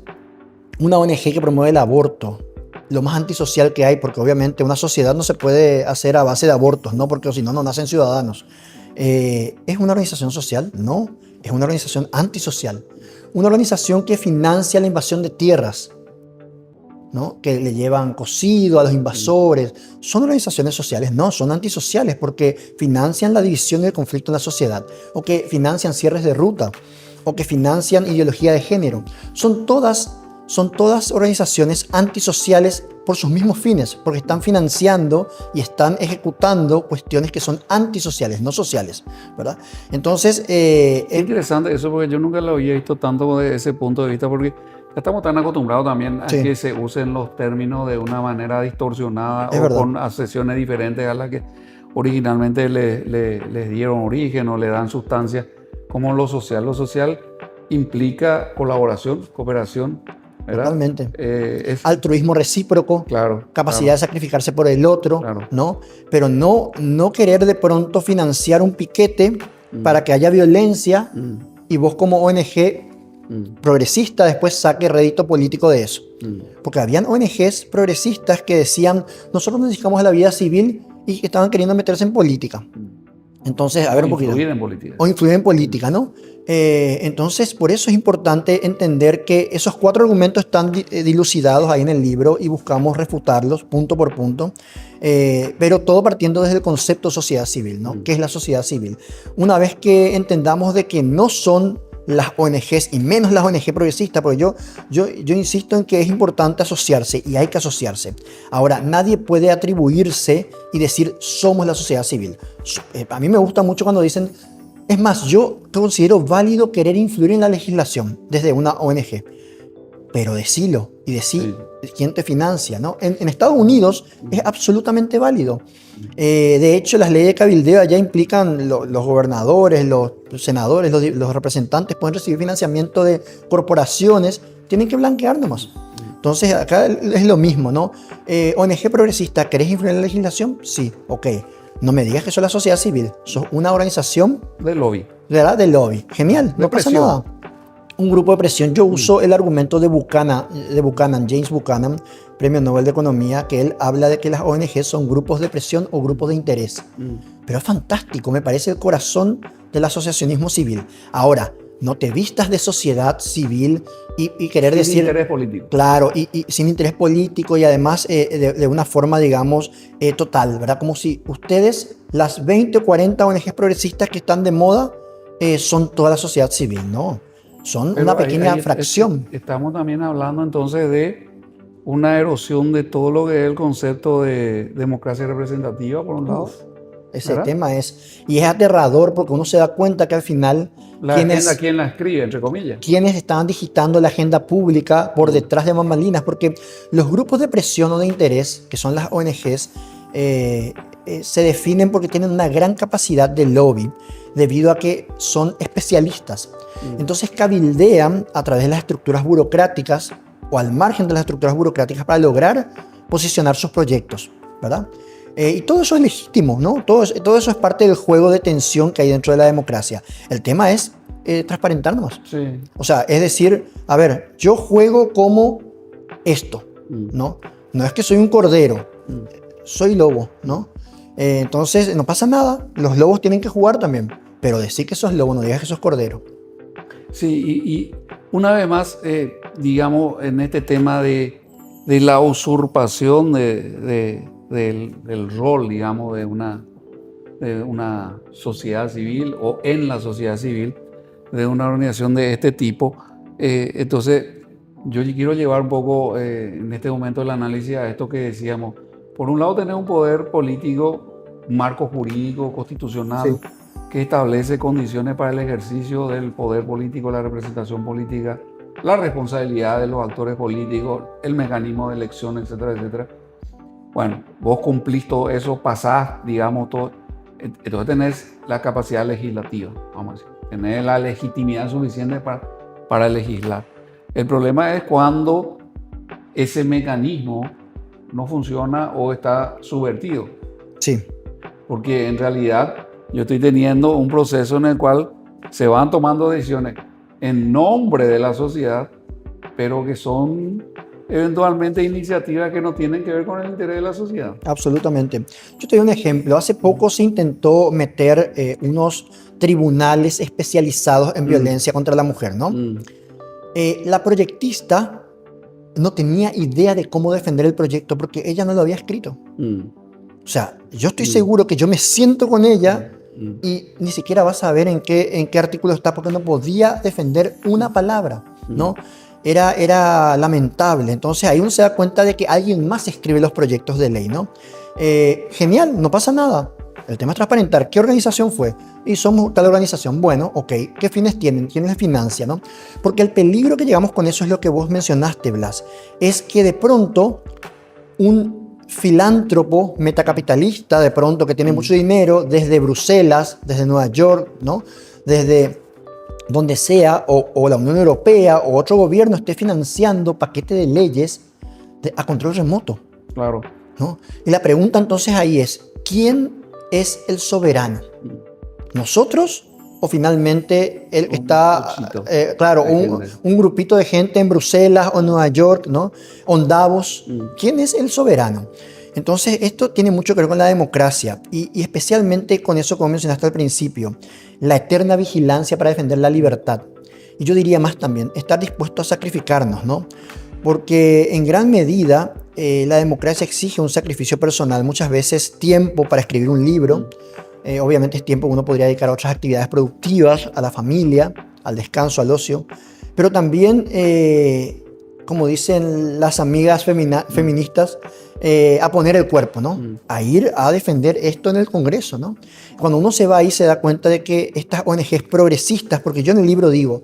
una ONG que promueve el aborto, lo más antisocial que hay, porque obviamente una sociedad no se puede hacer a base de abortos, ¿no? Porque si no, no nacen ciudadanos. ¿Es una organización social? No, es una organización antisocial. Una organización que financia la invasión de tierras, ¿no? Que le llevan cocido a los invasores. ¿Son organizaciones sociales? No, son antisociales porque financian la división y el conflicto en la sociedad, o que financian cierres de ruta, o que financian ideología de género. Son todas organizaciones antisociales por sus mismos fines, porque están financiando y están ejecutando cuestiones que son antisociales, no sociales, ¿verdad? Entonces, Es interesante eso, porque yo nunca lo había visto tanto desde ese punto de vista, porque ya estamos tan acostumbrados también a Sí. que se usen los términos de una manera distorsionada Es o verdad. con acepciones diferentes a las que originalmente les dieron origen o le dan sustancia, como lo social. Lo social implica colaboración, cooperación, ¿verdad? Totalmente. Es Altruismo recíproco, claro, capacidad de sacrificarse por el otro, Claro. ¿no? Pero no querer de pronto financiar un piquete para que haya violencia y vos como ONG progresista después saque rédito político de eso. Porque habían ONGs progresistas que decían, nosotros nos dedicamos a la vida civil y que estaban queriendo meterse en política. Entonces, a ver un poquito. Influir en política. O influir en política, ¿no? Entonces, por eso es importante entender que esos 4 argumentos están dilucidados ahí en el libro y buscamos refutarlos punto por punto, pero todo partiendo desde el concepto sociedad civil, ¿no? ¿Qué es la sociedad civil? Una vez que entendamos de que no son las ONGs y menos las ONG progresistas, porque yo insisto en que es importante asociarse y hay que asociarse. Ahora, nadie puede atribuirse y decir somos la sociedad civil. A mí me gusta mucho cuando dicen, es más, yo considero válido querer influir en la legislación desde una ONG, pero decilo y decir quién te financia, ¿no? En Estados Unidos es absolutamente válido. De hecho, las leyes de cabildeo ya implican los gobernadores, los senadores, los representantes pueden recibir financiamiento de corporaciones, tienen que blanquear nomás. Entonces, acá es lo mismo, ¿no? ONG progresista, ¿querés influir en la legislación? Sí, ok. No me digas que sos la sociedad civil, sos una organización de lobby. ¿Verdad? De lobby. Genial, no pasa nada. Un grupo de presión. Yo uso el argumento de Buchanan, James Buchanan, Premio Nobel de Economía, que él habla de que las ONG son grupos de presión o grupos de interés. Pero es fantástico, me parece el corazón del asociacionismo civil. Ahora, no te vistas de sociedad civil y querer decir... Sin interés político. Claro, y sin interés político y además de una forma, digamos, total, ¿verdad? Como si ustedes, las 20 o 40 ONGs progresistas que están de moda, son toda la sociedad civil, ¿no? Son una pequeña fracción. Estamos también hablando entonces de una erosión de todo lo que es el concepto de democracia representativa, por un lado. Ese tema es, y es aterrador porque uno se da cuenta que al final ¿quién la escribe, entre comillas? Quienes estaban digitando la agenda pública por detrás de bambalinas, porque los grupos de presión o de interés, que son las ONGs, se definen porque tienen una gran capacidad de lobby debido a que son especialistas. Entonces cabildean a través de las estructuras burocráticas o al margen de las estructuras burocráticas para lograr posicionar sus proyectos, ¿verdad? Y todo eso es legítimo, ¿no? Todo eso es parte del juego de tensión que hay dentro de la democracia. El tema es transparentar nomás. Sí. O sea, es decir, a ver, yo juego como esto, ¿no? No es que soy un cordero, soy lobo, ¿no? Entonces, no pasa nada, los lobos tienen que jugar también, pero decir que sos lobo, no digas que sos cordero. Sí, y una vez más, digamos, en este tema de la usurpación del rol, digamos, de una sociedad civil o en la sociedad civil, de una organización de este tipo. Entonces, yo quiero llevar un poco en este momento el análisis a esto que decíamos. Por un lado, tener un poder político, un marco jurídico, constitucional, sí, que establece condiciones para el ejercicio del poder político, la representación política, la responsabilidad de los actores políticos, el mecanismo de elección, etcétera, etcétera. Bueno, vos cumplís todo eso, pasás, digamos, todo. Entonces tenés la capacidad legislativa, vamos a decir. Tenés la legitimidad suficiente para legislar. El problema es cuando ese mecanismo no funciona o está subvertido. Sí. Porque en realidad yo estoy teniendo un proceso en el cual se van tomando decisiones en nombre de la sociedad, pero que son eventualmente iniciativas que no tienen que ver con el interés de la sociedad. Absolutamente. Yo te doy un ejemplo. Hace poco se intentó meter unos tribunales especializados en violencia contra la mujer, ¿no? La proyectista no tenía idea de cómo defender el proyecto porque ella no lo había escrito. O sea, yo estoy seguro que yo me siento con ella y ni siquiera vas a ver en qué artículo está porque no podía defender una palabra, ¿no? Era lamentable. Entonces ahí uno se da cuenta de que alguien más escribe los proyectos de ley, ¿no? Genial, no pasa nada. El tema es transparentar. ¿Qué organización fue? Y somos tal organización. Bueno, ok. ¿Qué fines tienen? ¿Quién les financia, no? Porque el peligro que llegamos con eso es lo que vos mencionaste, Blas. Es que de pronto un filántropo metacapitalista, de pronto que tiene mucho dinero, desde Bruselas, desde Nueva York, ¿no? Desde donde sea, o la Unión Europea, o otro gobierno esté financiando paquetes de leyes a control remoto. Claro. ¿No? Y la pregunta entonces ahí es, ¿quién es el soberano? ¿Nosotros o finalmente él está, claro, un grupito de gente en Bruselas o Nueva York, ¿no? O en Davos? ¿Quién es el soberano? Entonces, esto tiene mucho que ver con la democracia y especialmente con eso, como mencionaste al principio, la eterna vigilancia para defender la libertad. Y yo diría más también, estar dispuesto a sacrificarnos, ¿no? Porque en gran medida la democracia exige un sacrificio personal, muchas veces tiempo para escribir un libro, obviamente es tiempo que uno podría dedicar a otras actividades productivas, a la familia, al descanso, al ocio, pero también, como dicen las amigas feministas, a poner el cuerpo, ¿no? A ir a defender esto en el Congreso, ¿no? Cuando uno se va ahí se da cuenta de que estas ONGs progresistas, porque yo en el libro digo,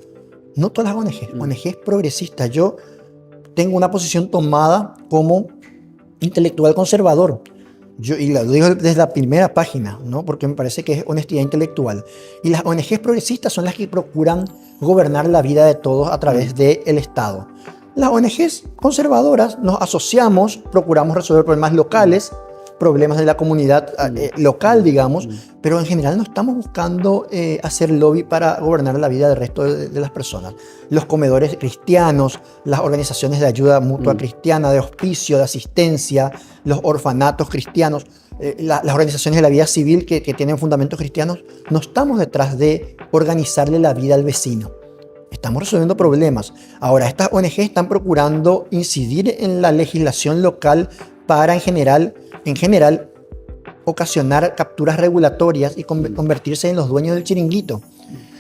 no todas las ONGs progresistas, yo tengo una posición tomada como intelectual conservador. Y lo digo desde la primera página, ¿no? Porque me parece que es honestidad intelectual. Y las ONGs progresistas son las que procuran gobernar la vida de todos a través del Estado. Las ONGs conservadoras nos asociamos, procuramos resolver problemas locales, problemas de la comunidad local, digamos, pero en general no estamos buscando hacer lobby para gobernar la vida del resto de las personas. Los comedores cristianos, las organizaciones de ayuda mutua cristiana, de hospicio, de asistencia, los orfanatos cristianos, las organizaciones de la vida civil que tienen fundamentos cristianos, no estamos detrás de organizarle la vida al vecino. Estamos resolviendo problemas. Ahora, estas ONG están procurando incidir en la legislación local para, en general, ocasionar capturas regulatorias y convertirse en los dueños del chiringuito.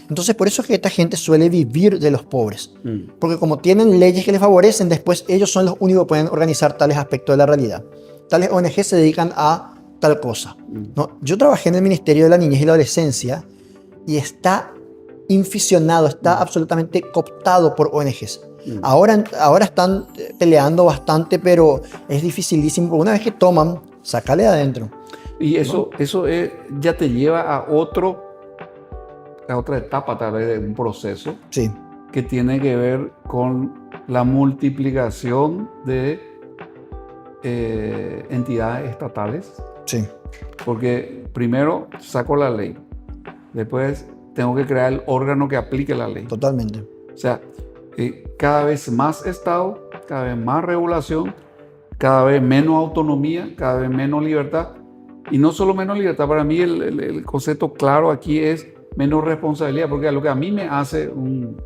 Entonces, por eso es que esta gente suele vivir de los pobres. Porque como tienen leyes que les favorecen, después ellos son los únicos que pueden organizar tales aspectos de la realidad. Tales ONG se dedican a tal cosa, ¿no? Yo trabajé en el Ministerio de la Niñez y la Adolescencia y está inficionado, está absolutamente cooptado por ONGs. Ahora están peleando bastante, pero es dificilísimo, porque una vez que toman, sácale de adentro. Y eso ya te lleva a otra etapa tal vez de un proceso, sí, que tiene que ver con la multiplicación de entidades estatales. Sí. Porque primero saco la ley, después tengo que crear el órgano que aplique la ley. Totalmente. O sea, cada vez más Estado, cada vez más regulación, cada vez menos autonomía, cada vez menos libertad. Y no solo menos libertad, para mí el concepto claro aquí es menos responsabilidad, porque lo que a mí me hace un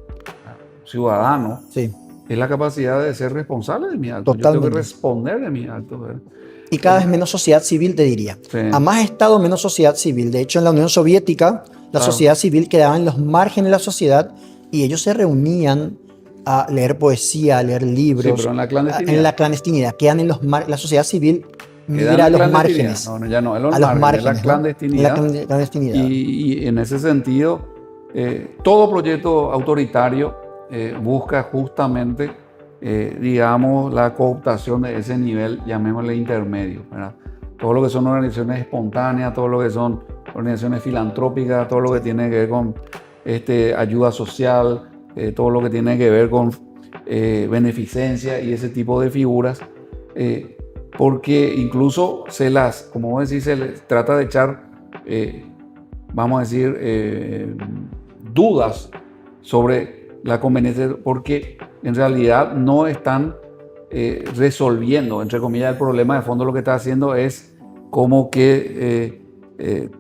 ciudadano sí, es la capacidad de ser responsable de mis actos. Totalmente. Yo tengo que responder de mis actos, ¿verdad? Y cada vez menos sociedad civil, te diría. Sí. A más Estado, menos sociedad civil. De hecho, en la Unión Soviética, la sociedad civil quedaba en los márgenes de la sociedad y ellos se reunían a leer poesía, a leer libros. Sí, pero en la clandestinidad. En la clandestinidad. Quedan en la sociedad civil Queda mira a en la los clandestinidad. márgenes. No, ya no, en los a los márgenes, en la clandestinidad. ¿no? En la clandestinidad. Y en ese sentido, todo proyecto autoritario busca justamente, digamos, la cooptación de ese nivel, llamémosle intermedio, ¿verdad? Todo lo que son organizaciones espontáneas, todo lo que son organizaciones filantrópicas, todo lo que tiene que ver con ayuda social, todo lo que tiene que ver con beneficencia y ese tipo de figuras, porque incluso como vos decís, se les trata de echar, vamos a decir, dudas sobre la conveniencia, porque en realidad no están resolviendo, entre comillas, el problema de fondo. Lo que está haciendo es como que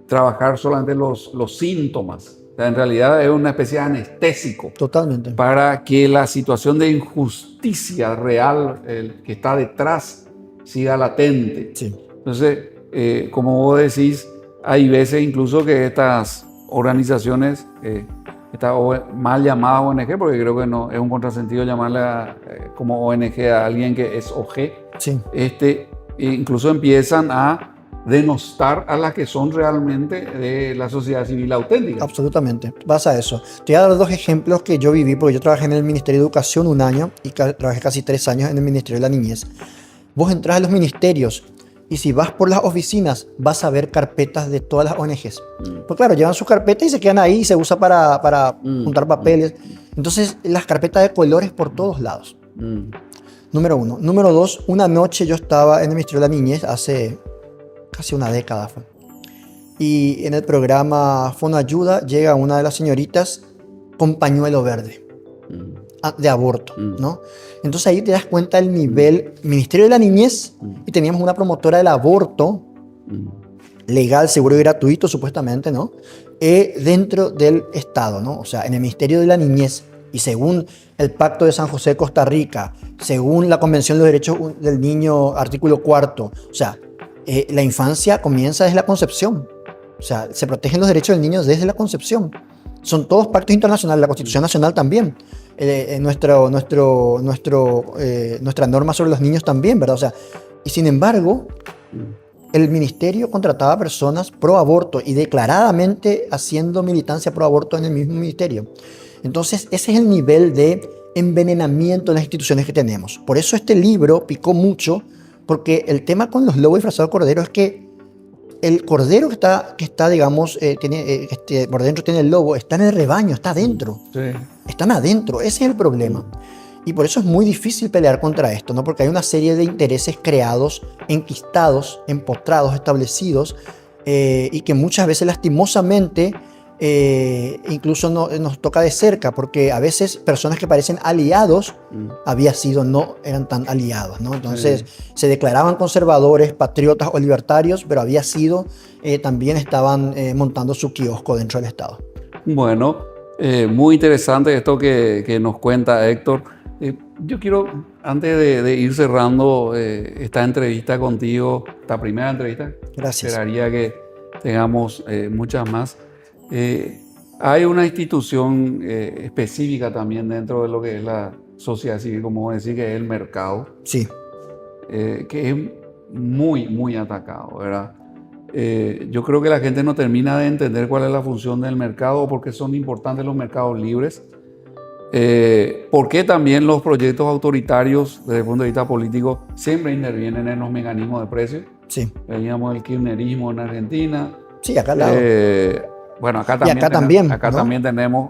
trabajar solamente los síntomas. O sea, en realidad es una especie de anestésico. Totalmente. Para que la situación de injusticia real que está detrás siga latente. Sí. Entonces, como vos decís, hay veces incluso que estas organizaciones, estas mal llamadas ONG, porque creo que no es un contrasentido llamarla como ONG a alguien que es OG, Sí. Incluso empiezan a denostar a las que son realmente de la sociedad civil auténtica. Absolutamente, vas a eso. Te voy a dar dos ejemplos que yo viví, porque yo trabajé en el Ministerio de Educación un año y trabajé casi 3 años en el Ministerio de la Niñez. Vos entras a los ministerios y si vas por las oficinas vas a ver carpetas de todas las ONGs. Pues claro, llevan sus carpetas y se quedan ahí y se usa para juntar papeles. Entonces, las carpetas de colores por todos lados. Número 1. Número 2, una noche yo estaba en el Ministerio de la Niñez hace casi una década fue. Y en el programa Fono Ayuda llega una de las señoritas con pañuelo verde. de aborto, ¿no? Entonces ahí te das cuenta del nivel, Ministerio de la Niñez, y teníamos una promotora del aborto legal, seguro y gratuito, supuestamente, ¿no? Dentro del Estado, ¿no? O sea, en el Ministerio de la Niñez, y según el Pacto de San José de Costa Rica, según la Convención de los Derechos del Niño, artículo 4, o sea, la infancia comienza desde la concepción. O sea, se protegen los derechos del niño desde la concepción. Son todos pactos internacionales, la Constitución Nacional también. Nuestra norma sobre los niños también, ¿verdad? O sea, y sin embargo, el ministerio contrataba personas pro aborto y declaradamente haciendo militancia pro aborto en el mismo ministerio. Entonces, ese es el nivel de envenenamiento en las instituciones que tenemos. Por eso este libro picó mucho, porque el tema con los lobos disfrazados de cordero es que el cordero que está digamos, por dentro tiene el lobo, está en el rebaño, está adentro. Sí. Están adentro, ese es el problema. Y por eso es muy difícil pelear contra esto, ¿no? Porque hay una serie de intereses creados, enquistados, empotrados, establecidos, y que muchas veces lastimosamente incluso nos toca de cerca, porque a veces personas que parecen aliados no eran tan aliados, ¿no? Entonces se declaraban conservadores, patriotas o libertarios, pero también estaban montando su kiosco dentro del Estado. Bueno, muy interesante esto que nos cuenta Héctor. Yo quiero, antes de ir cerrando esta entrevista contigo, esta primera entrevista, Gracias. esperaría que tengamos muchas más. Hay una institución específica también dentro de lo que es la sociedad civil, como decir, que es el mercado. Sí. Que es muy, muy atacado, ¿verdad? Yo creo que la gente no termina de entender cuál es la función del mercado o por qué son importantes los mercados libres. ¿Por qué también los proyectos autoritarios desde el punto de vista político siempre intervienen en los mecanismos de precios? Sí. Veíamos el kirchnerismo en Argentina. Sí, acá al lado. Bueno, acá también, acá también tenemos,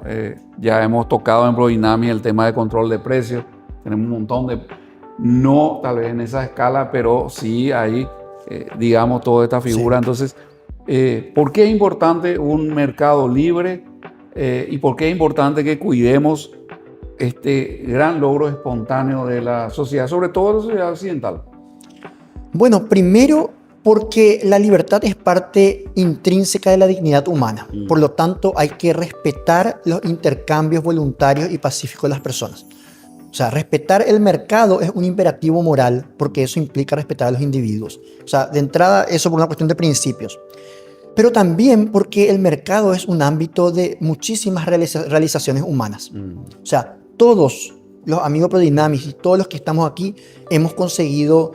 ya hemos tocado en ProDinami el tema de control de precios. Tenemos un montón de, no tal vez en esa escala, pero sí hay, digamos, toda esta figura. Sí. Entonces, ¿por qué es importante un mercado libre y por qué es importante que cuidemos este gran logro espontáneo de la sociedad, sobre todo la sociedad occidental? Bueno, primero, porque la libertad es parte intrínseca de la dignidad humana. Por lo tanto, hay que respetar los intercambios voluntarios y pacíficos de las personas. O sea, respetar el mercado es un imperativo moral, porque eso implica respetar a los individuos. O sea, de entrada, eso por una cuestión de principios. Pero también porque el mercado es un ámbito de muchísimas realizaciones humanas. O sea, todos los amigos ProDinamics y todos los que estamos aquí hemos conseguido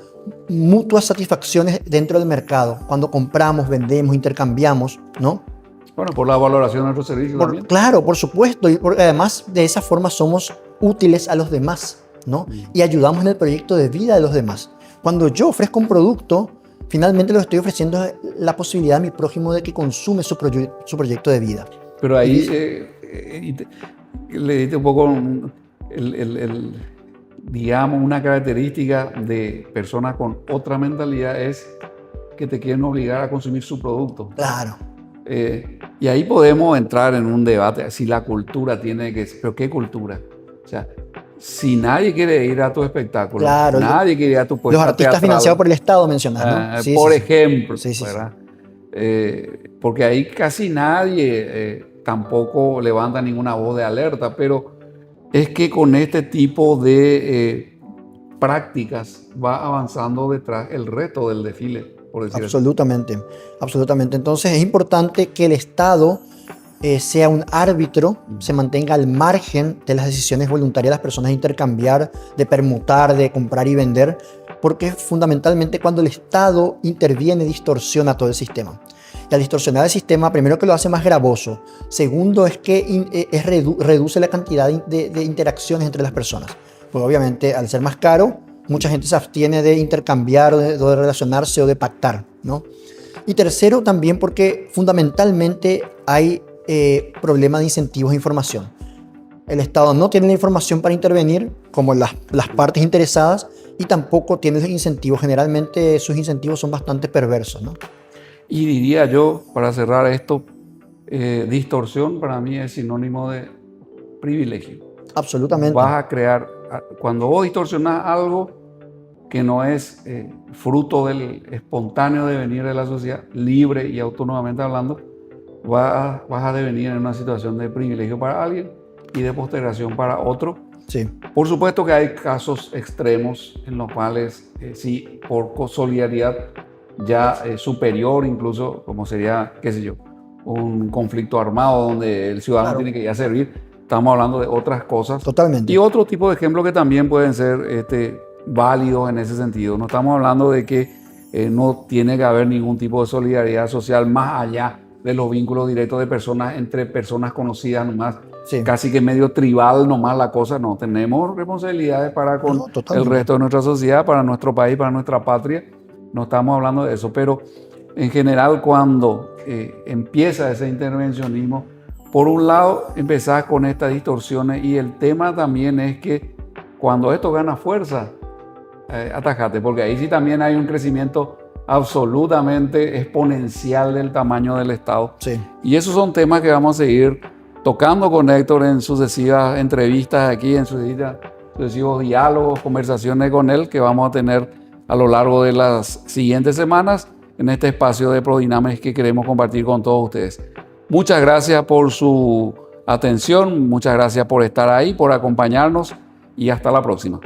mutuas satisfacciones dentro del mercado, cuando compramos, vendemos, intercambiamos, ¿no? Bueno, por la valoración de nuestros servicios también. Claro, por supuesto, y además de esa forma somos útiles a los demás, ¿no? Y ayudamos en el proyecto de vida de los demás. Cuando yo ofrezco un producto, finalmente lo que estoy ofreciendo es la posibilidad a mi prójimo de que consume su proyecto de vida. Pero ahí le diste un poco digamos, una característica de personas con otra mentalidad es que te quieren obligar a consumir su producto. Claro. Y ahí podemos entrar en un debate si la cultura tiene que ser, pero ¿qué cultura? O sea, si nadie quiere ir a tu espectáculo, claro, nadie quiere ir a tu puesta los artistas teatral, financiados por el Estado mencionas, ¿no? Sí, por ejemplo, sí. ¿verdad? Porque ahí casi nadie tampoco levanta ninguna voz de alerta, pero es que con este tipo de prácticas va avanzando detrás el reto del desfile, por decir absolutamente, así. Absolutamente. Entonces es importante que el Estado sea un árbitro, se mantenga al margen de las decisiones voluntarias de las personas de intercambiar, de permutar, de comprar y vender, porque fundamentalmente cuando el Estado interviene distorsiona todo el sistema. Y al distorsionar el sistema, primero que lo hace más gravoso, segundo es que reduce la cantidad de interacciones entre las personas. Pues obviamente al ser más caro, mucha gente se abstiene de intercambiar o de relacionarse o de pactar, ¿no? Y tercero también porque fundamentalmente hay problema de incentivos de información. El Estado no tiene la información para intervenir, como las partes interesadas, y tampoco tiene los incentivos. Generalmente sus incentivos son bastante perversos, ¿no? Y diría yo, para cerrar esto, distorsión para mí es sinónimo de privilegio. Absolutamente. vas a crear, cuando vos distorsionás algo que no es fruto del espontáneo devenir de la sociedad, libre y autónomamente hablando, vas a devenir en una situación de privilegio para alguien y de postergación para otro. Sí. Por supuesto que hay casos extremos en los cuales sí, por solidaridad ya superior, incluso como sería, qué sé yo, un conflicto armado donde el ciudadano Claro. tiene que ya servir. Estamos hablando de otras cosas. Totalmente. Y otro tipo de ejemplos que también pueden ser válidos en ese sentido. No estamos hablando de que no tiene que haber ningún tipo de solidaridad social más allá de los vínculos directos de personas entre personas conocidas nomás. Sí. Casi que medio tribal nomás la cosa. No, tenemos responsabilidades para con No, totalmente. el resto de nuestra sociedad, para nuestro país, para nuestra patria. No estamos hablando de eso, pero en general cuando empieza ese intervencionismo, por un lado empezás con estas distorsiones y el tema también es que cuando esto gana fuerza, atajate, porque ahí sí también hay un crecimiento absolutamente exponencial del tamaño del Estado. Sí. Y esos son temas que vamos a seguir tocando con Héctor en sucesivas entrevistas aquí, en sucesivos diálogos, conversaciones con él que vamos a tener a lo largo de las siguientes semanas en este espacio de ProDynamis que queremos compartir con todos ustedes. Muchas gracias por su atención, muchas gracias por estar ahí, por acompañarnos y hasta la próxima.